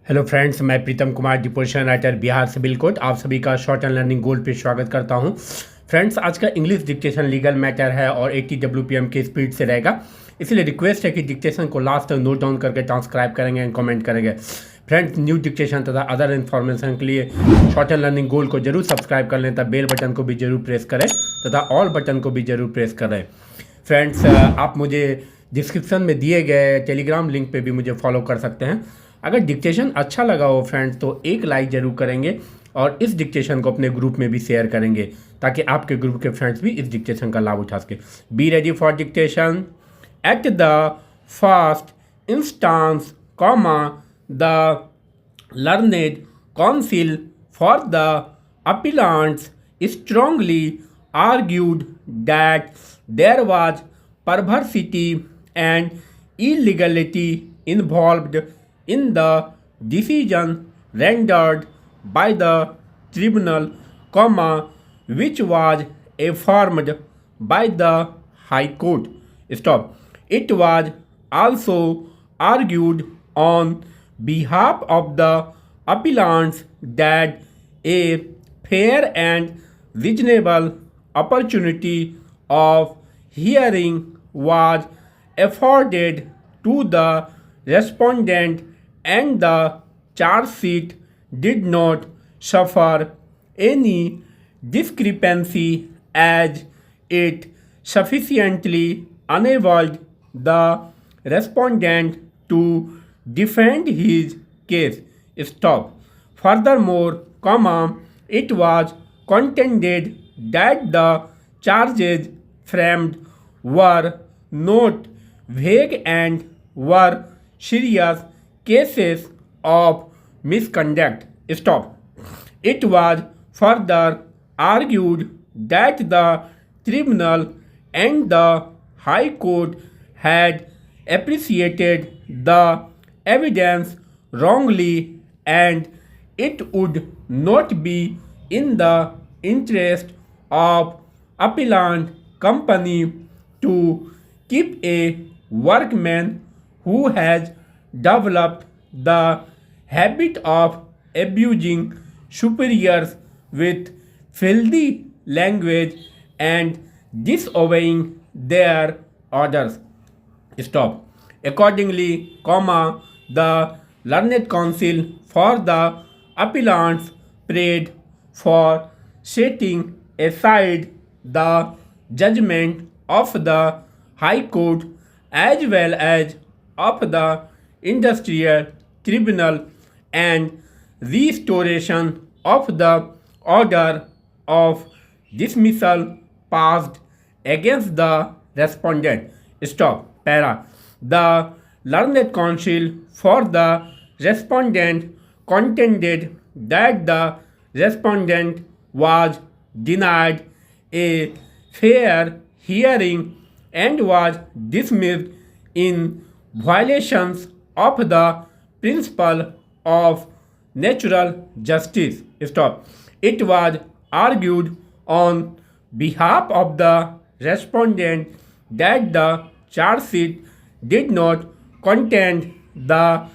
Hello friends, मैं Pritam Kumar, deposition writer, Bihar civil court. आप सभी का शॉर्ट एंड लर्निंग गोल्ड पे स्वागत करता हूं। फ्रेंड्स, आज का इंग्लिश डिक्टेशन लीगल मैटर है और 80 WPM के स्पीड से रहेगा, इसलिए रिक्वेस्ट है कि डिक्टेशन को लास्ट तक नोट डाउन करके ट्रांसक्राइब करेंगे एंड कमेंट करेंगे। फ्रेंड्स, न्यू डिक्टेशन तथा अदर इन्फॉर्मेशन के लिए शॉर्ट एंड लर्निंग गोल्ड को जरूर सब्सक्राइब कर लें, तथा बेल बटन को भी जरूर प्रेस करें तथा ऑल बटन को भी जरूर प्रेस करें। फ्रेंड्स, आप मुझे डिस्क्रिप्शन में दिए गए टेलीग्राम लिंक पे भी मुझे फॉलो कर सकते हैं। अगर डिक्टेशन अच्छा लगा हो फ्रेंड्स तो एक लाइक जरूर करेंगे और इस डिक्टेशन को अपने ग्रुप में भी शेयर करेंगे, ताकि आपके ग्रुप के फ्रेंड्स भी इस डिक्टेशन का लाभ उठा सके। Be ready for dictation. At the first instance, comma, the learned counsel for the appellants strongly argued that there was perversity and illegality involved in the decision rendered by the tribunal, comma, which was affirmed by the High Court. Stop. It was also argued on behalf of the appellants that a fair and reasonable opportunity of hearing was afforded to the respondent and the charge sheet did not suffer any discrepancy as it sufficiently enabled the respondent to defend his case. Stop. Furthermore, comma, it was contended that the charges framed were not vague and were serious cases of misconduct. Stop. It was further argued that the tribunal and the High Court had appreciated the evidence wrongly and it would not be in the interest of appellant company to keep a workman who has developed the habit of abusing superiors with filthy language and disobeying their orders. Stop. Accordingly, comma, the learned counsel for the appellants prayed for setting aside the judgment of the High Court as well as of the Industrial Tribunal and restoration of the order of dismissal passed against the respondent. Stop. Para. The learned counsel for the respondent contended that the respondent was denied a fair hearing and was dismissed in violations of the principle of natural justice. Stop. It was argued on behalf of the respondent that the charge sheet did not contain the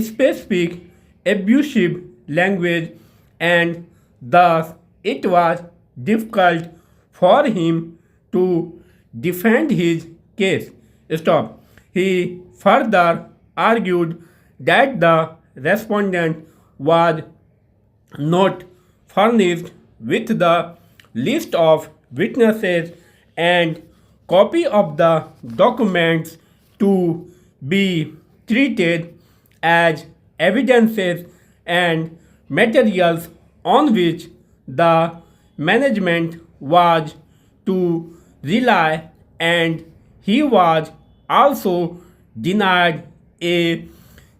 specific abusive language and thus it was difficult for him to defend his case. Stop. He further argued that the respondent was not furnished with the list of witnesses and copy of the documents to be treated as evidences and materials on which the management was to rely, and he was also denied a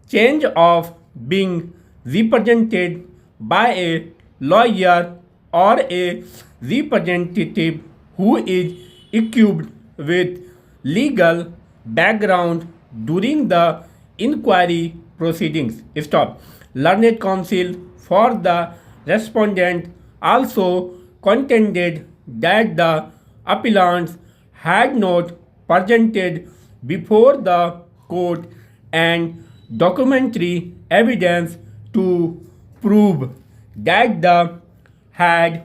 change of being represented by a lawyer or a representative who is equipped with legal background during the inquiry proceedings. Stop. Learned counsel for the respondent also contended that the appellants had not presented before the court and documentary evidence to prove that the had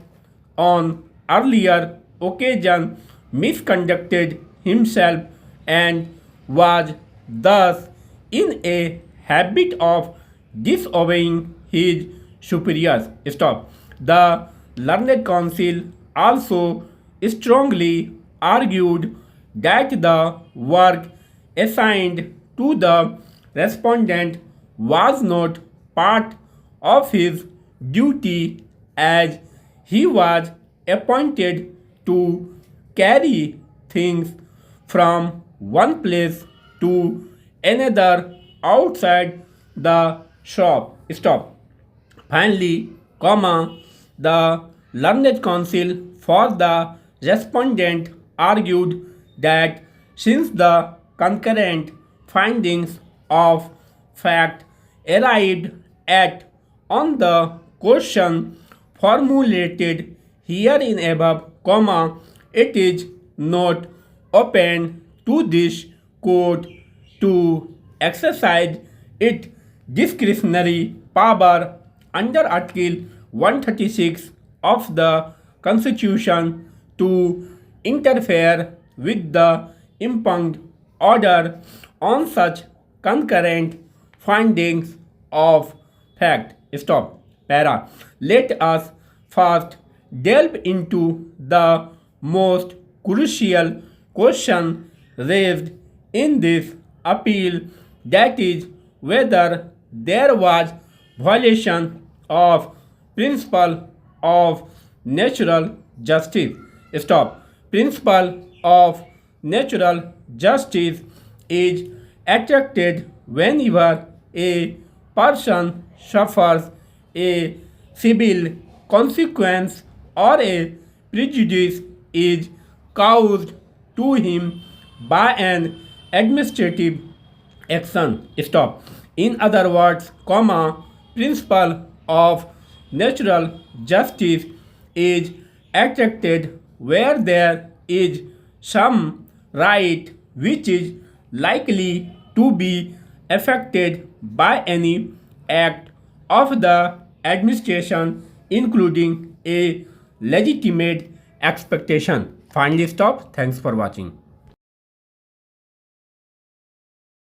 on earlier occasion misconducted himself and was thus in a habit of disobeying his superiors. Stop. The learned council also strongly argued that the work assigned to the respondent was not part of his duty as he was appointed to carry things from one place to another outside the shop. Stop. Finally, the learned counsel for the respondent argued that since the concurrent findings of fact arrived at on the question formulated herein above, it is not open to this court to exercise its discretionary power under Article 136 of the Constitution to interfere with the impugned order on such concurrent findings of fact. Stop. Para. Let us first delve into the most crucial question raised in this appeal, that is whether there was violation of principle of natural justice. Stop. Principle of natural justice is attracted whenever a person suffers a civil consequence or a prejudice is caused to him by an administrative action. Stop. In other words, principle of natural justice is attracted where there is some right which is likely to be affected by any act of the administration, including a legitimate expectation. Finally, stop. Thanks for watching.